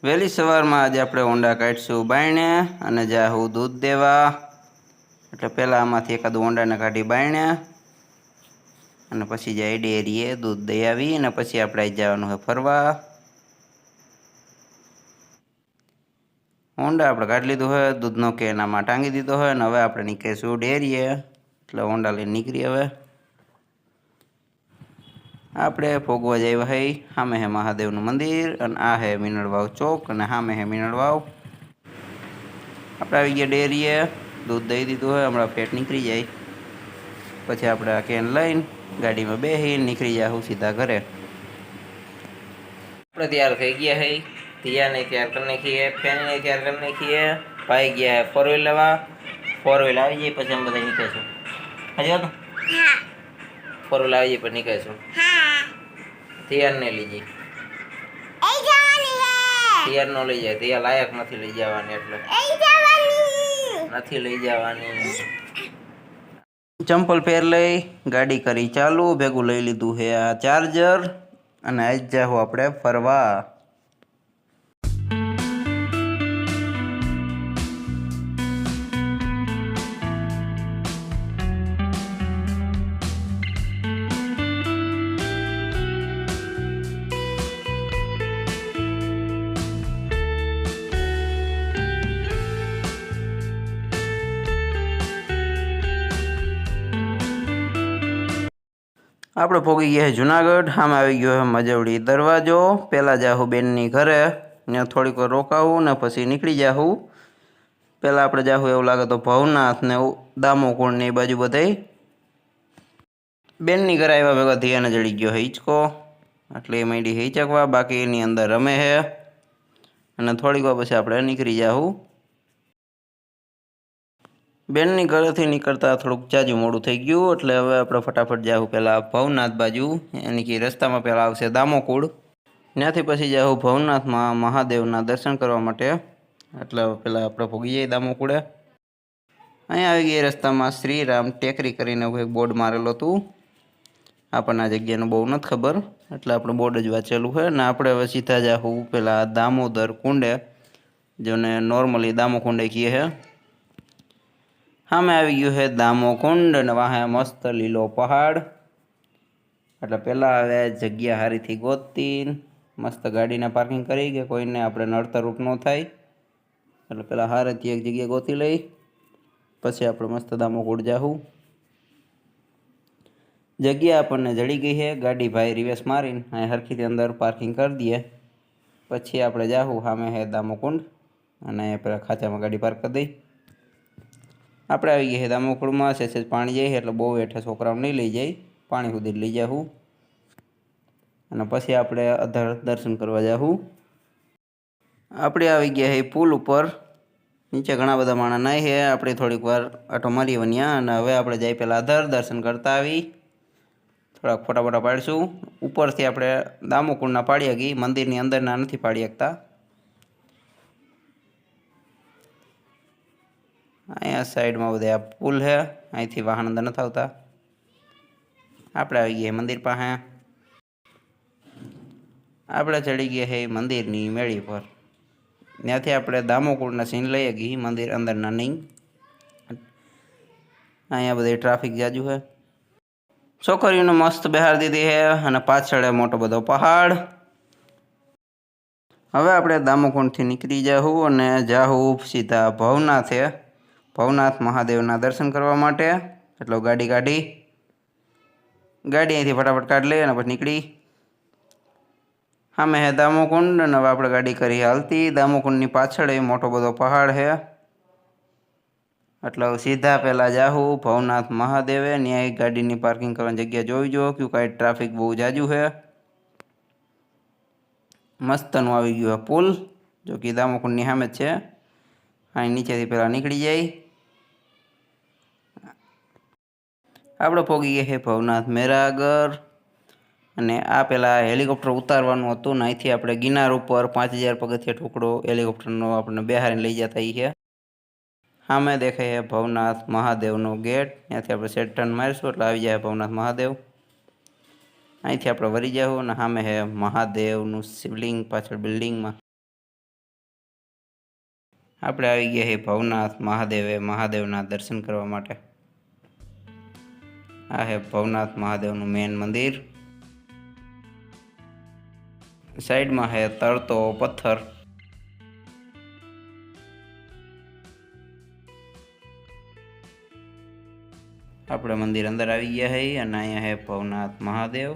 વહેલી સવારમાં આજે આપણે ઊંડા કાઢીશું બાયણે અને જાહું દૂધ દેવા. એટલે પહેલાં આમાંથી એકાદું ઊંડાને કાઢી બાયણે અને પછી જાય ડેરીએ દૂધ દઈ આવી અને પછી આપણે આવી જવાનું છે ફરવા. ઊંડા આપણે કાઢી લીધું હોય, દૂધનો કેન આમાં ટાંગી દીધો હોય અને હવે આપણે નીકળીશું ડેરીએ. એટલે ઊંડા લઈને નીકળી હવે આપણે ભોગવા જઈએ હઈ. સામે હે મહાદેવનું મંદિર અને આ હે મીનળવાવ ચોક અને સામે હે મીનળવાવ. આપણે આવી ગયા ડેરીએ, દૂધ દઈ દીધું હોય, હમણાં ફેટ નીકળી જાય પછી આપણે આ કેન લઈને ગાડીમાં બેસીને નીકળી જાઉં સીધા ઘરે. આપણે તૈયાર થઈ ગયા હઈ, ધિયાને તૈયાર કરી નાખીએ, ફેનને તૈયાર કરી નાખીએ, ભાઈ ગયા ફોર વ્હીલ લેવા. ફોર વ્હીલ આવી જાય પછી અમે બધા નીકળીશું. હજી હતું ફોર વ્હીલ આવી જાય પછી નીકળીશું. તૈયારને લઈ જઈ તૈયાર નો લઈ જાય, તૈયાર લાયક નથી લઈ જવાની એટલે નથી લઈ જવાની. ચંપલ પહેર લઈ ગાડી કરી ચાલુ, ભેગું લઈ લીધું છે આ ચાર્જર અને આજ જાઉં આપણે ફરવા. આપણે પહોંચી ગયા છે જુનાગઢ. સામે આવી ગયો છે મજવડી દરવાજો. પહેલાં જાઉં બેનની ઘરે, ત્યાં થોડીક વાર રોકાવું ને પછી નીકળી જાઉં. પહેલાં આપણે જાઉં એવું લાગે તો ભવનાથ ને દામોકુંડ ને એ બાજુ બધાય. બેનની ઘરે આવ્યા ભેગા ધ્યાને જડી ગયો હિંચકો એટલે એ માંડી હિંચકવા, બાકી એની અંદર રમે છે અને થોડીક વાર પછી આપણે નીકળી જાઉં. બેનની ઘરેથી નીકળતા થોડુંક જાજુ મોડું થઈ ગયું એટલે હવે આપણે ફટાફટ જાઉં પહેલાં ભવનાથ બાજુ. એની કે રસ્તામાં પહેલાં આવશે દામોકુંડ, ત્યાંથી પછી જાઉં ભવનાથમાં મહાદેવના દર્શન કરવા માટે. એટલે પહેલાં આપણે પહોંચી જઈએ દામોકુંડે. અહીંયા આવી ગઈ રસ્તામાં શ્રીરામ ટેકરી કરીને એક બોર્ડ મારેલું હતું. આપણને આ જગ્યાનું બહુ નથી ખબર એટલે આપણે બોર્ડ જ વાંચેલું છે ને આપણે હવે સીધા જાઉં પહેલાં દામોદર કુંડે, જેને નોર્મલી દામોકુંડે કહે છે. સામે આવી ગયું છે દામોકુંડ અને વાહે મસ્ત લીલો પહાડ. એટલે પહેલાં હવે જગ્યા સારીથી ગોતતી મસ્ત ગાડીને પાર્કિંગ કરી કે કોઈને આપણે નડતરરૂપ ન થાય એટલે પહેલાં સારેથી એક જગ્યાએ ગોતી લઈ પછી આપણે મસ્ત દામોકુંડ જાઉં. જગ્યા આપણને જડી ગઈ છે, ગાડી ભાઈ રિવેસ મારીને અહીં હરખીથી અંદર પાર્કિંગ કરી દઈએ પછી આપણે જાઉં. સામે છે દામોકુંડ અને પહેલાં ખાંચામાં ગાડી પાર્ક કરી દઈ. આપણે આવી ગયા છે દામોકુંડમાં. સેજ પાણી જાય એટલે બહુ હેઠે છોકરાઓ નહીં લઈ જાય, પાણી સુધી લઈ જાઉં અને પછી આપણે અધર દર્શન કરવા જાઉં. આપણે આવી ગયા છે પુલ ઉપર, નીચે ઘણા બધા માણસ નાય છે. આપણે થોડીક વાર આટો મારી વન્યા અને હવે આપણે જઈ પહેલાં અધર દર્શન કરતા આવી. થોડાક ફોટા પાડીશું. ઉપરથી આપણે દામોકુંડના પાડી શકીએ, મંદિરની અંદરના નથી પાડી શકતા. અહીંયા સાઈડમાં બધા પુલ છે, અહીંથી વાહન અંદર નથી આવતા. આપણે આવી ગયા મંદિર પાસે. આપણે ચડી ગયા છે મંદિરની મેળી પર. ત્યાંથી આપણે દામોકુંડના સીન લઈએ ગઈ, મંદિર અંદરના નહીં. અહીંયા બધી ટ્રાફિક જાજુ છે. છોકરીઓને મસ્ત બહાર દીધી છે અને પાછળ મોટો બધો પહાડ. હવે આપણે દામોકુંડથી નીકળી જાઉં અને જાઉં સીધા ભવનાથે, ભવનાથ મહાદેવના દર્શન કરવા માટે. એટલે ગાડી કાઢી, ગાડી અહીંથી ફટાફટ કાઢી લઈએ અને પછી નીકળી. સામે હે દામોકુંડ અને હવે આપણે ગાડી કરી હાલતી. દામોકુંડની પાછળ એ મોટો બધો પહાડ છે એટલે સીધા પહેલાં જાઉં ભવનાથ મહાદેવે. ત્યાં ગાડીની પાર્કિંગ કરવાની જગ્યા જોઈ જો કે કાંઈ ટ્રાફિક બહુ જાજુ છે. મસ્તનું આવી ગયું છે પુલ, જો કે દામોકુંડની સામે જ છે. અહીં નીચેથી પહેલાં નીકળી જાય. આપણે પહોંચી ગયા છે ભવનાથ મેરાગર અને આ પહેલાં હેલિકોપ્ટર ઉતારવાનું હતું ને અહીંથી આપણે ગિરનાર ઉપર 5000 પગથિયા ટુકડો હેલિકોપ્ટરનો આપણને બેહારીને લઈ જતા છે. સામે દેખાય છે ભવનાથ મહાદેવનો ગેટ, ત્યાંથી આપણે સેટ ટર્ન મારીશું એટલે આવી જાય ભવનાથ મહાદેવ. અહીંથી આપણે વળી જાઉં અને સામે છે મહાદેવનું શિવલિંગ પાછળ બિલ્ડિંગમાં. આપણે આવી ગયા છે ભવનાથ મહાદેવના દર્શન કરવા માટે। આ છે ભવનાથ મહાદેવનું મેન મંદિર। સાઈડમાં છે તરતો પથ્થર। આપણે મંદિર અંદર આવી ગયા છે અને અહીંયા છે ભવનાથ મહાદેવ।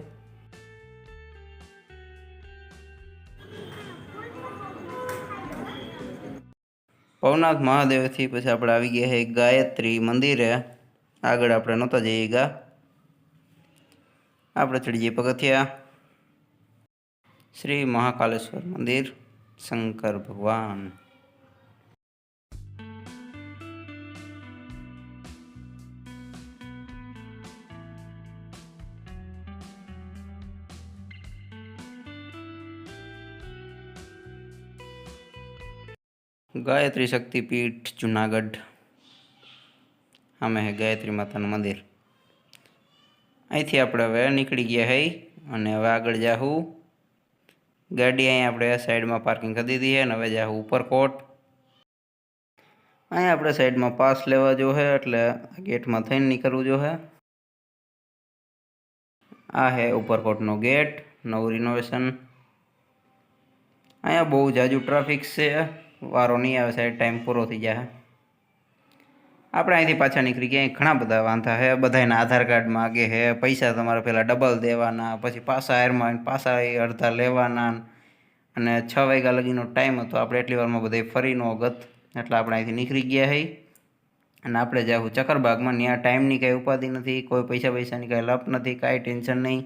ભવનાથ મહાદેવથી પછી આપણે આવી ગયા છે ગાયત્રી મંદિરે। આગળ આપણે નહોતા જઈએ ગયા, આપણે ચડી જઈએ પગથિયા। શ્રી મહાકાલેશ્વર મંદિર, શંકર ભગવાન। ગાયત્રી શક્તિપીઠ જુનાગઢ, આમે હે ગાયત્રી માતાનું મંદિર। અહીંથી આપણે હવે નીકળી ગયા હઈ અને હવે આગળ જાહું। ગાડી અહીંયા આપણે સાઈડમાં પાર્કિંગ કરી દીધી છે અને હવે જાહું ઉપરકોટ। અહીંયા આપણે સાઈડમાં પાસ લેવા જો છે એટલે ગેટમાં થઈને નીકળવું જો છે। આ હે ઉપરકોટનો ગેટ, નવું રિનોવેશન। અહીંયા બહુ જાજુ ટ્રાફિક છે, વારો નહીં આવે, સાઈડ ટાઈમ પૂરો થઈ જાય। આપણે અહીંથી પાછા નીકળી ગયા। ઘણા બધા વાંધા છે, બધાના આધાર કાર્ડ માગે છે, પૈસા તમારે પહેલાં ડબલ દેવાના, પછી પાછા હારમાં પાછા અડધા લેવાના, અને 6 વાગ્યા લગીનો ટાઈમ હતો। આપણે એટલી વારમાં બધે ફરી ન ગત એટલે આપણે અહીંથી નીકળી ગયા છે અને આપણે જાઉં ચક્કરબાગમાં। ત્યાં ટાઈમની કાંઈ ઉપાધિ નથી, કોઈ પૈસાની કાંઈ લપ નથી, કાંઈ ટેન્શન નહીં,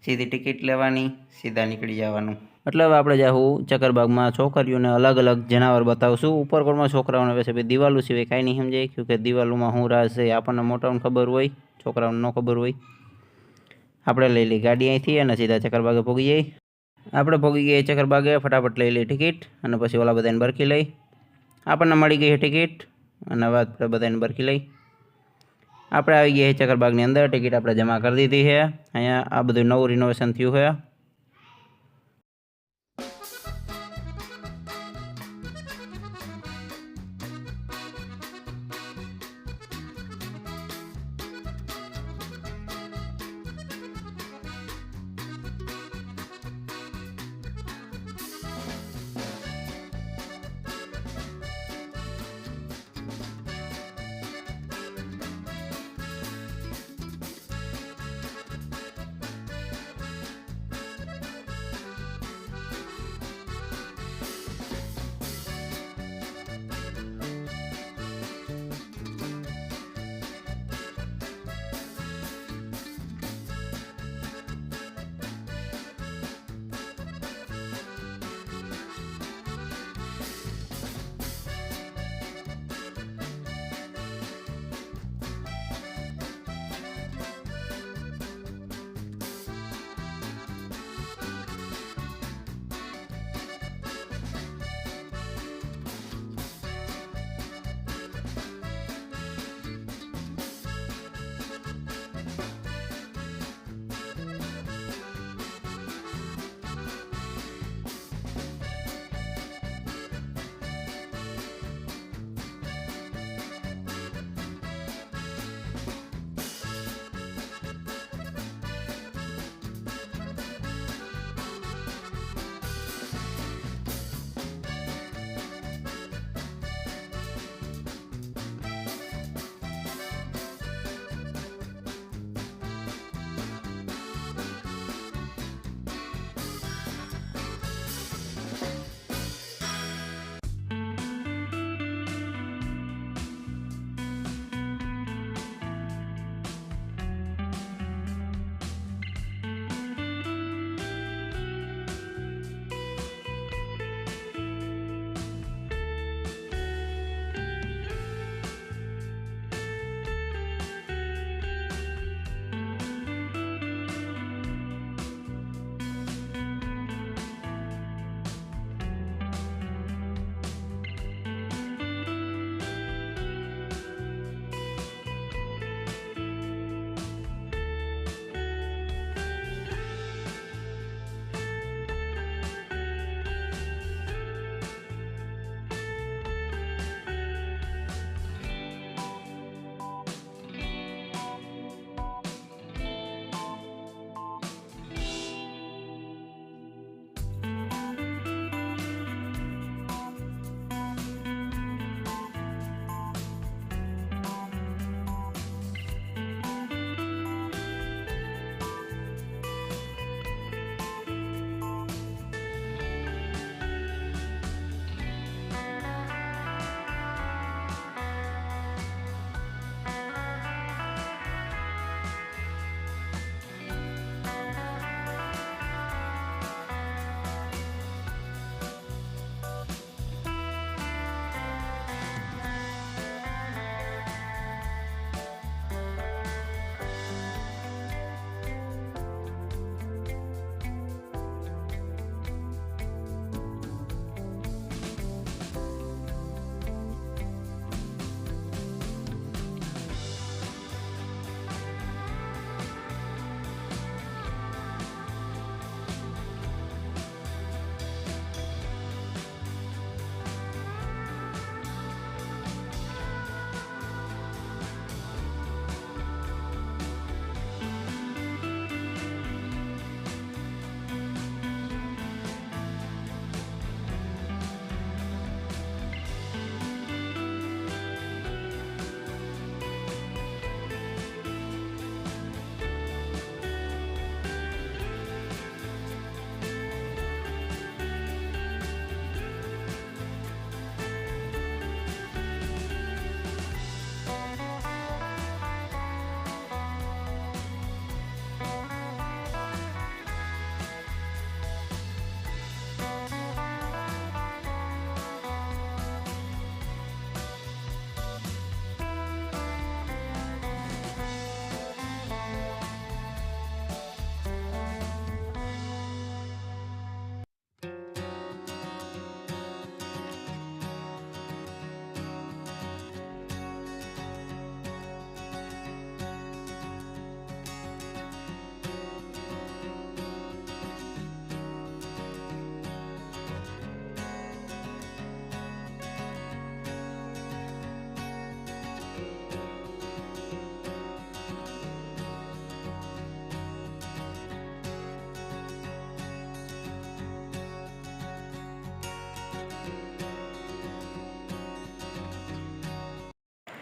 સીધી ટિકિટ લેવાની, સીધા નીકળી જવાનું। એટલે હવે આપણે જાઉં ચક્કરબાગમાં। છોકરીઓને અલગ અલગ જનાવર બતાવશું। ઉપરકોટમાં છોકરાઓને વૈસે ભાઈ દિવાલો સિવાય કાંઈ નહીં સમજાય, કેમકે દિવાલોમાં શું રાજ છે આપણને મોટાઓને ખબર હોય, છોકરાઓને ન ખબર હોય। આપણે લઈ લઈ ગાડી અહીંથી અને સીધા ચક્કરબાગે પહોંચી જઈએ। આપણે પહોંચી ગયા ચક્કરબાગે, ફટાફટ લઈ લઈ ટિકિટ અને પછી ઓલા બધાને બરકી લઈ। આપણને મળી ગઈ છે ટિકિટ અને હવે આપણે બધાને બરકી લઈ। આપણે આવી ગયા ચક્કરબાગની અંદર, ટિકિટ આપણે જમા કરી દીધી છે। અહીંયા આ બધું નવું રિનોવેશન થયું છે।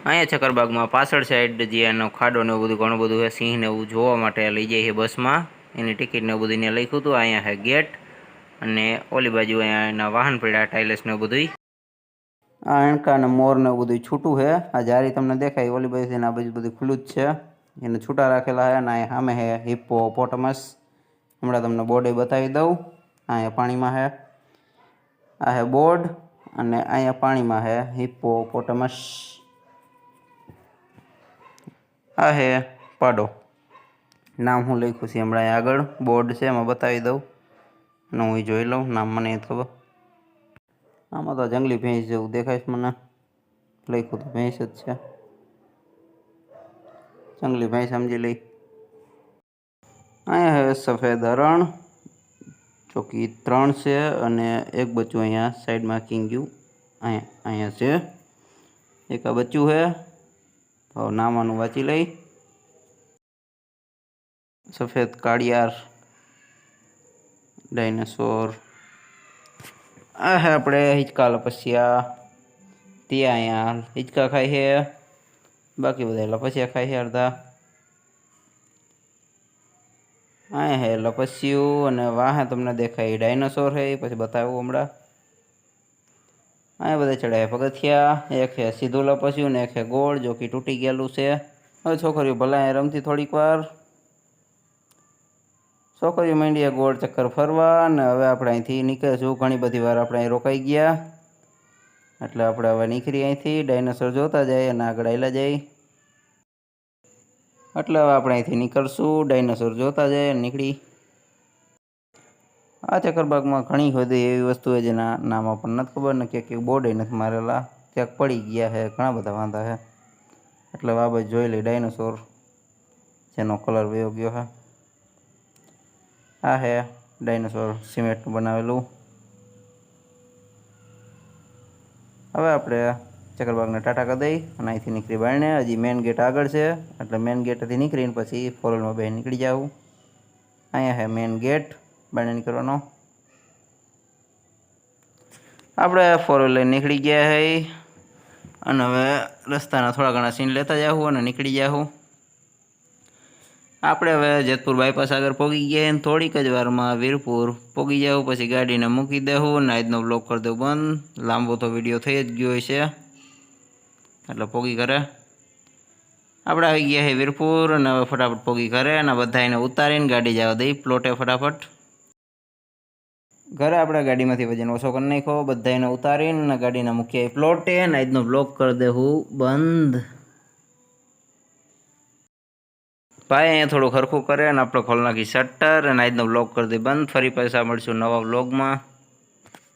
અહીંયા ચકરબાગમાં પાછળ સાઈડ જે એનો ખાડો ને એવું બધું ઘણું બધું છે, સિંહ ને એવું જોવા માટે લઈ જાય છે બસમાં. એની ટિકિટ ને એવું બધું એને લખ્યું હતું. અહીંયા છે ગેટ અને ઓલી બાજુ અહીંયા એના વાહન પડ્યા ટાઇલ્સ ને એવું બધું. આ એણકા ને મોર ને એવું બધું છૂટું છે. આ જારી તમને દેખાય ઓલી બાજુ આ બાજુ બધું ખુલ્લું જ છે. એને છૂટા રાખેલા છે અને અહીંયા સામે છે હિપ્પોપોટેમસ. હમણાં તમને બોર્ડ બતાવી દઉં. અહીંયા પાણીમાં છે. આ છે બોર્ડ અને અહીંયા પાણીમાં છે હિપ્પોપોટેમસ. આ છે પાડો. નામ હું લખ્યું છે હમણાં આગળ બોર્ડ છે એમાં બતાવી દઉં અને હું જોઈ લઉં. નામ મને ખબર. આમાં તો જંગલી ભેંસ જેવું દેખાય છે મને. લખ્યું તો ભેંસ જ છે. જંગલી ભેંસ સમજી લઈ. અહીંયા છે સફેદ હરણ. ચોકી 3 છે અને એક બચ્ચું અહીંયા સાઈડમાં કિંગ્યું અહીંયા છે. એક આ બચ્ચું છે. તો નામ આનું વાંચી લઈ. સફેદ કાળિયાર ડાયનાસોર. આ હે આપણે હિંચકા લપસ્યા. ત્યાં અહીંયા હિંચકા ખાય છે. બાકી બધા લપસ્યા ખાય છે અડધા. અહીંયા હે લપસ્યું અને વાહે તમને દેખાય ડાયનાસોર છે. પછી બતાવું હમણાં. અહીંયા બધા ચડ્યા પગથિયા. એક છે સીધું લપસ્યું ને એક છે ગોળ, જો કે તૂટી ગયેલું છે. હવે છોકરીઓ ભલા અહીંયા રમતી થોડીક વાર. છોકરીઓ માંડીએ ગોળ ચક્કર ફરવા અને હવે આપણે અહીંથી નીકળીશું. ઘણી બધી વાર આપણે અહીં રોકાઈ ગયા એટલે આપણે હવે નીકળી અહીંથી. ડાયનાસોર જોતા જાય અને આગળ આવેલા જાય એટલે હવે આપણે અહીંથી નીકળશું. ડાયનાસોર જોતા જાય અને નીકળી. આ ચક્કરબાગમાં ઘણી બધી એવી વસ્તુ છે જેના નામ આપણને નથી ખબર ને ક્યાંક બોર્ડ નથી મારેલા, ક્યાંક પડી ગયા છે. ઘણા બધા વાંધા છે એટલે આ બાજુ જોઈ લઈ. ડાયનાસોર જેનો કલર વયો ગયો છે. આ હે ડાયનાસોર સિમેન્ટનું બનાવેલું. હવે આપણે ચક્કરબાગને ટાટા કરી દઈ અને અહીંથી નીકળી બારણે. હજી મેઇન ગેટ આગળ છે એટલે મેઇન ગેટથી નીકળીને પછી ફોરવ્હીલમાં બહાર નીકળી જાઉં. અહીંયા છે મેઇન ગેટ બારણે નીકળવાનો. આપણે ફોરવ્હીલ લઈને નીકળી ગયા છે અને હવે રસ્તાના થોડા ઘણા સીન લેતા જાઉં અને નીકળી જાઉં. આપણે હવે જેતપુર બાયપાસ આગળ પહોંચી ગયા અને થોડીક જ વારમાં વીરપુર પહોંચી જાઉં. પછી ગાડીને મૂકી દેવું અને આજનો બ્લોગ કરી દઉં બંધ. લાંબો તો વિડીયો થઈ જ ગયો છે એટલે પહોંચી ઘરે. આપણે આવી ગયા છે વીરપુર અને હવે ફટાફટ પહોંચી ઘરે અને બધા એને ઉતારીને ગાડી જવા દઈ પ્લોટે ફટાફટ. ઘરે આપણે ગાડીમાંથી વજન ઓછો કરી નાખ્યો. બધા એને ઉતારીને ગાડીને મૂકી પ્લોટે અને આજનો બ્લોગ કરી દેવું બંધ. ભાઈ અહીંયા થોડું ખરખું કરે અને આપણે ખોલી નાખી શટર અને આજનો બ્લોગ કરી દે બંધ. ફરી પાછા મળશું નવા બ્લોગમાં.